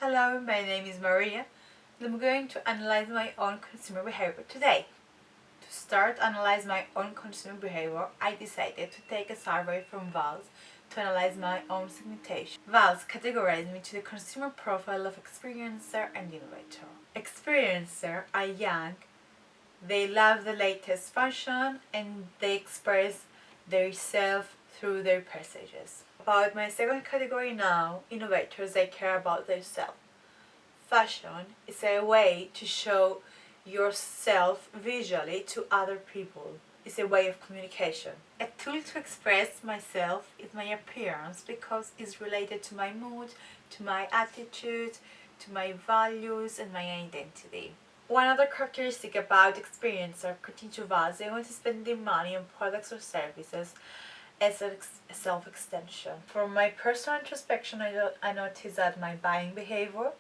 Hello, my name is Maria and I'm going to analyze my own consumer behavior today. To start analyze my own consumer behavior, I decided to take a survey from Valls to analyze my own segmentation. Valls categorized me to the consumer profile of experiencer and innovator. Experiencer are young, they love the latest fashion and they express their self through their passages. About my second category now, innovators, they care about their self. Fashion is a way to show yourself visually to other people. It's a way of communication. A tool to express myself is my appearance because it's related to my mood, to my attitude, to my values and my identity. One other characteristic about experiencer, according to Valls, they want to spend their money on products or services as a self-extension. From my personal introspection, I noticed that my buying behavior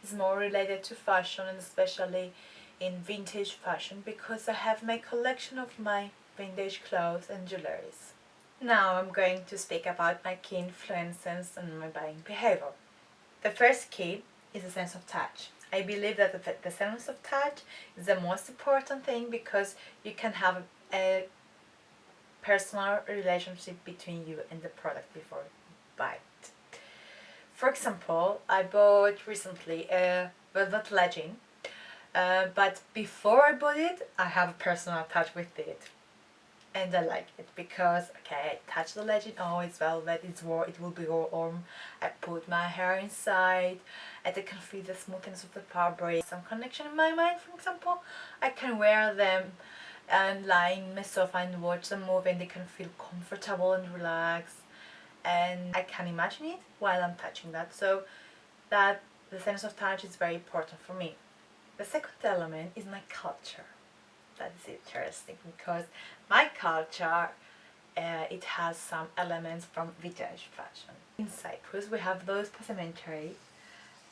is more related to fashion and especially in vintage fashion because I have my collection of my vintage clothes and jewelries. Now I'm going to speak about my key influences on my buying behavior. The first key is the sense of touch. I believe that the sense of touch is the most important thing because you can have a personal relationship between you and the product before you buy it. For example, I bought recently a velvet legging, but before I bought it, I have a personal touch with it. And I like it because, okay, I touch the legging, oh, it's velvet, it's warm, it will be warm. I put my hair inside, and I can feel the smoothness of the fabric. Some connection in my mind, for example, I can wear them and lie in my sofa and watch them move and they can feel comfortable and relaxed. And I can imagine it while I'm touching that. So that the sense of touch is very important for me. The second element is my culture. That's interesting because my culture it has some elements from vintage fashion. In Cyprus we have those passementerie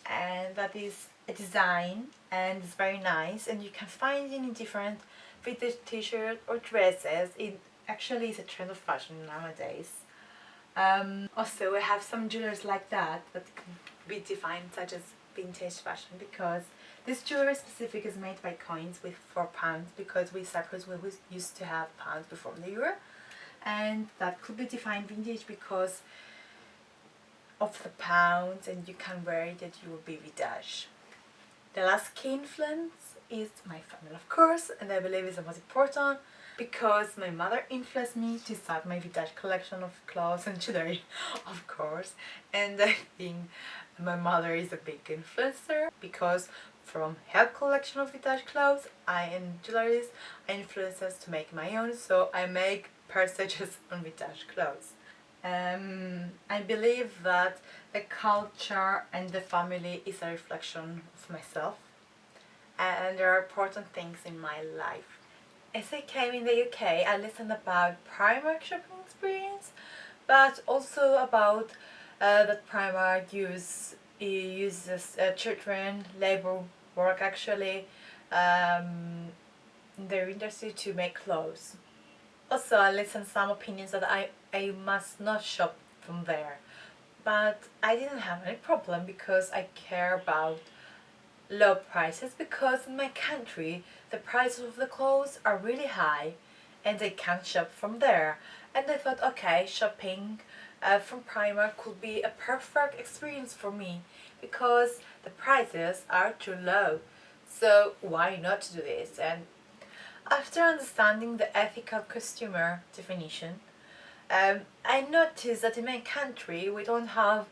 and that is a design and it's very nice and you can find it in different vintage t-shirts or dresses. It actually is a trend of fashion nowadays. Also we have some jewelry like that can be defined such as vintage fashion because this jewelry specific is made by coins with 4 pounds because we Cyprus we used to have pounds before the euro, and that could be defined vintage because of the pounds and you can wear it and you will be vintage. The last key influence is my family, of course, and I believe it's the most important because my mother influenced me to start my vintage collection of clothes and jewelry, of course, and I think my mother is a big influencer because from her collection of vintage clothes and jewelries, I influence us to make my own, so I make purchases on vintage clothes. I believe that the culture and the family is a reflection of myself and there are important things in my life. As I came in the UK, I listened about Primark shopping experience, but also about that Primark uses children labor work actually in their industry to make clothes. Also, I listened some opinions that I must not shop from there, but I didn't have any problem because I care about low prices because in my country the prices of the clothes are really high and I can't shop from there. And I thought, okay, shopping from Primark could be a perfect experience for me because the prices are too low. So why not do this? And after understanding the ethical consumer definition, I noticed that in my country we don't have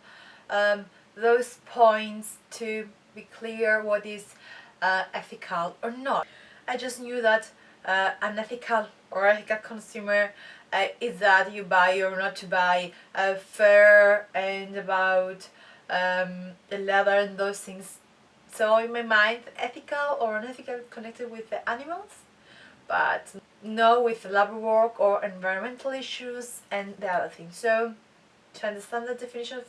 those points to be clear what is ethical or not. I just knew that unethical or ethical consumer is that you buy or not to buy fair and about the leather and those things. So in my mind, ethical or unethical connected with the animals, but no with labor work or environmental issues and the other things. So to understand the definition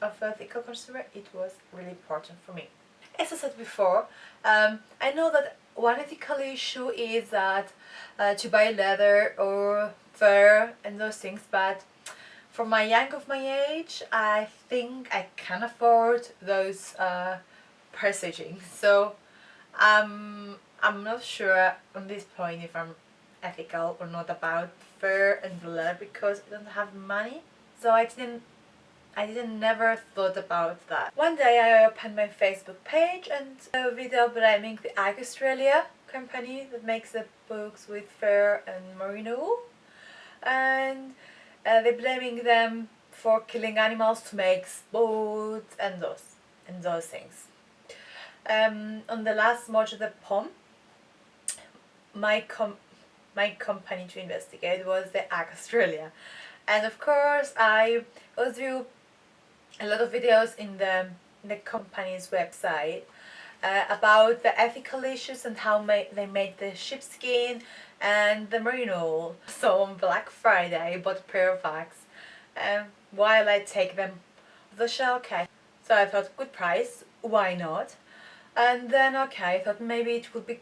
of ethical consumer, it was really important for me. As I said before, I know that one ethical issue is that to buy leather or fur and those things, but for my young of my age, I think I can afford those packaging. So I'm not sure on this point if I'm ethical or not about fair and blur because I don't have money. So I didn't never thought about that. One day I opened my Facebook page and a video blaming the Ag Australia company that makes the books with fur and merino wool, and they're blaming them for killing animals to make boats and those things. On the last March of the POM, my company to investigate was the Ag Australia, and of course I was view a lot of videos in the company's website about the ethical issues and how they made the sheepskin and the merino wool. So on Black Friday I bought a pair of bags, while I take them off the shelf. Okay, so I thought good price, why not? And then okay, I thought maybe it could be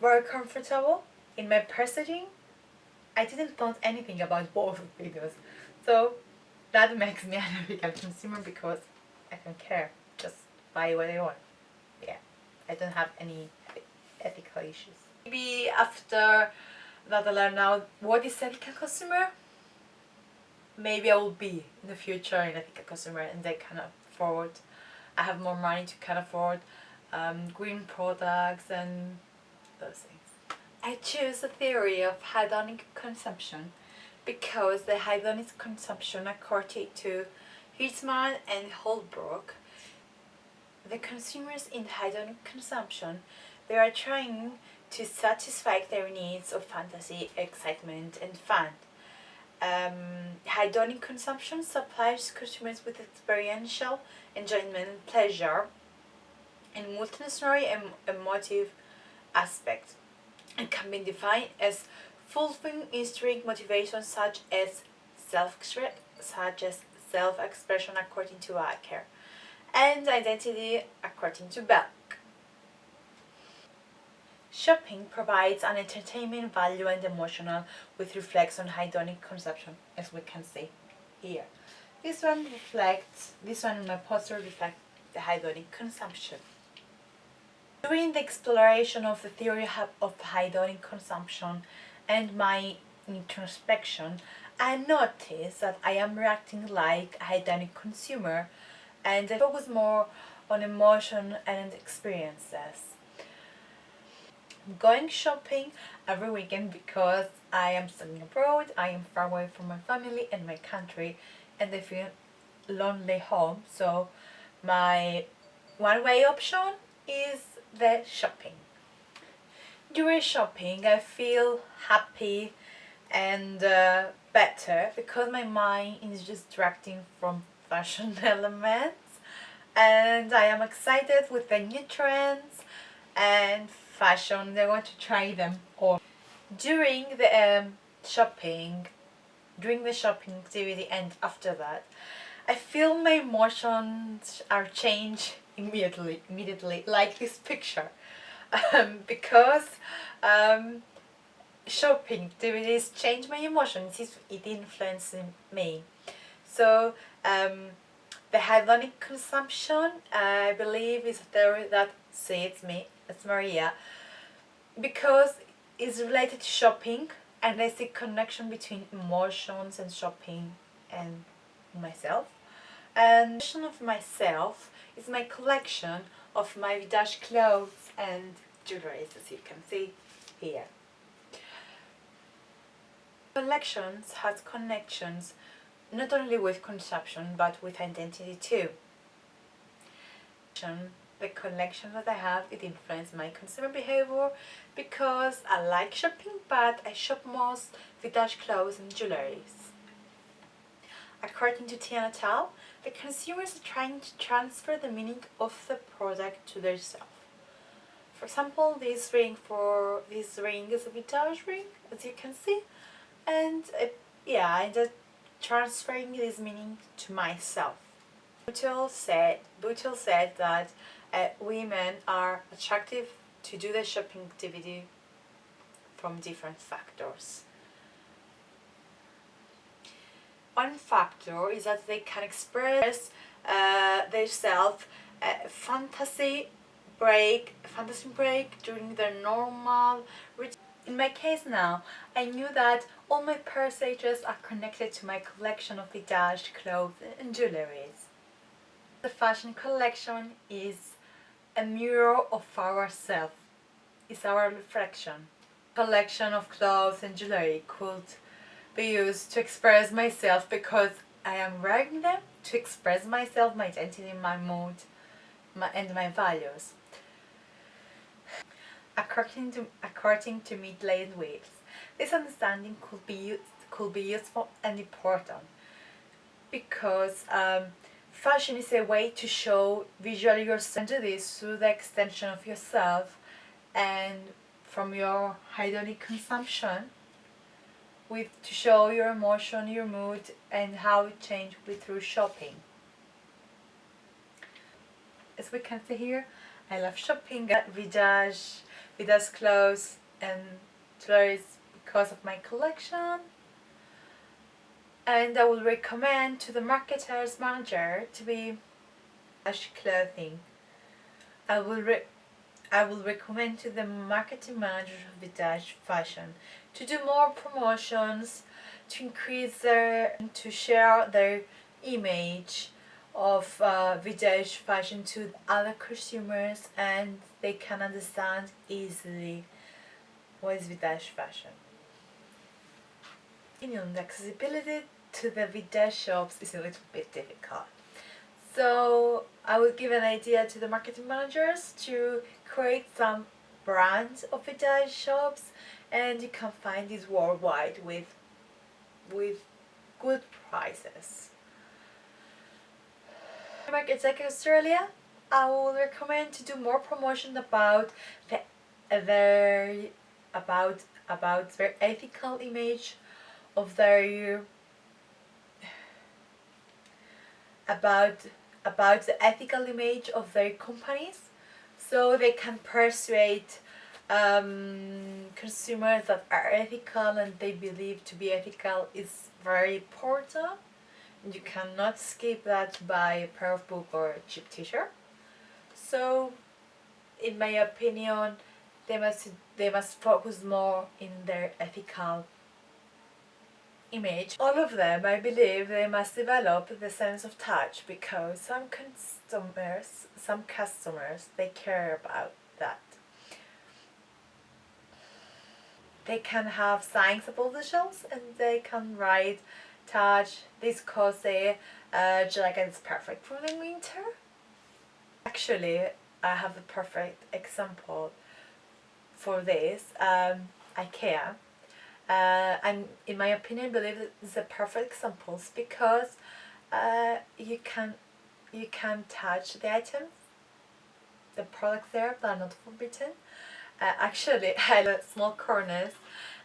very comfortable in my packaging. I didn't thought anything about both videos, so that makes me an ethical consumer because I don't care, just buy what I want. Yeah, I don't have any ethical issues. Maybe after that I learn now what is ethical consumer, maybe I will be in the future an ethical consumer and I can afford, I have more money to can afford green products and those things. I choose the theory of hedonic consumption because the hedonic consumption, according to Hirschman and Holbrook, the consumers in hedonic consumption, they are trying to satisfy their needs of fantasy, excitement, and fun. Hedonic consumption supplies consumers with experiential enjoyment and pleasure in multisensory and emotive aspects, and can be defined as fulfilling intrinsic motivations such as self-expression according to Acker, and identity according to Belk. Shopping provides an entertainment value and emotional which reflects on hedonic consumption, as we can see here. This one in my poster reflects the hedonic consumption. During the exploration of the theory of hedonic consumption and my introspection, I noticed that I am reacting like a hedonic consumer and I focus more on emotion and experiences. I'm going shopping every weekend because I am studying abroad, I am far away from my family and my country, and I feel lonely home, so my one-way option is the shopping. During shopping I feel happy and better because my mind is distracting from fashion elements, and I am excited with the new trends and fashion. I want to try them all. During the shopping activity and after that, I feel my emotions are changed immediately, like this picture, because shopping activities change my emotions. It influences me. So the hedonic consumption, I believe, is a theory that suits me, it's Maria, because it's related to shopping, and I see connection between emotions and shopping and myself. And the of myself is my collection of my vintage clothes and jewelry, as you can see here. Collections has connections not only with consumption but with identity too. The collection that I have, it influences my consumer behavior because I like shopping, but I shop most vintage clothes and jewelry. According to Tina Tal, the consumers are trying to transfer the meaning of the product to themselves. For example, this ring is a vintage ring, as you can see, and I'm just transferring this meaning to myself. Boutel said that women are attractive to do the shopping activity from different factors. One factor is that they can express themselves fantasy break during their normal routine. In my case now, I knew that all my purchases are connected to my collection of vintage clothes and jewelries. The fashion collection is a mirror of ourselves, is our reflection. Collection of clothes and jewelry could be used to express myself because I am wearing them to express myself, my identity, my mood, and my values. According to Midland Waves, this understanding could be useful and important because fashion is a way to show visually yourself. And do this through the extension of yourself and from your hedonic consumption, to show your emotion, your mood, and how it changed through shopping. As we can see here, I love shopping at vintage clothes and jewelry because of my collection. And I will recommend to the marketer's manager to be clothing. I will recommend to the marketing manager of vintage fashion to do more promotions, to to share their image of vintage fashion to other consumers, and they can understand easily what is vintage fashion. The accessibility to the vintage shops is a little bit difficult. So I would give an idea to the marketing managers to create some brands of vintage shops, and you can find these worldwide with good prices. Markets like Australia, I will recommend to do more promotion about their ethical image of their about the ethical image of their companies, so they can persuade consumers that are ethical and they believe to be ethical is very important. You cannot skip that to buy a pair of boots or a cheap t-shirt. So in my opinion, they must focus more in their ethical image. All of them, I believe, they must develop the sense of touch because some customers, they care about that. They can have signs above the shelves and they can write, touch, this cozy jacket is perfect for the winter. Actually, I have a perfect example for this. IKEA. And in my opinion, I believe it's a perfect example because you can touch the items, the products there that are not forbidden. Actually, I have small corners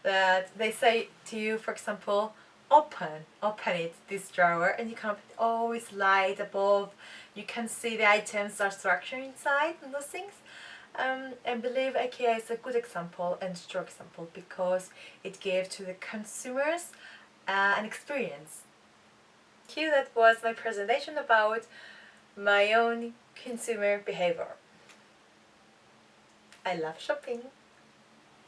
that they say to you, for example, open it, this drawer, and you can always light above. You can see the items are structured inside and those things. I believe IKEA is a good example and strong example because it gave to the consumers an experience. Here, that was my presentation about my own consumer behavior. I love shopping.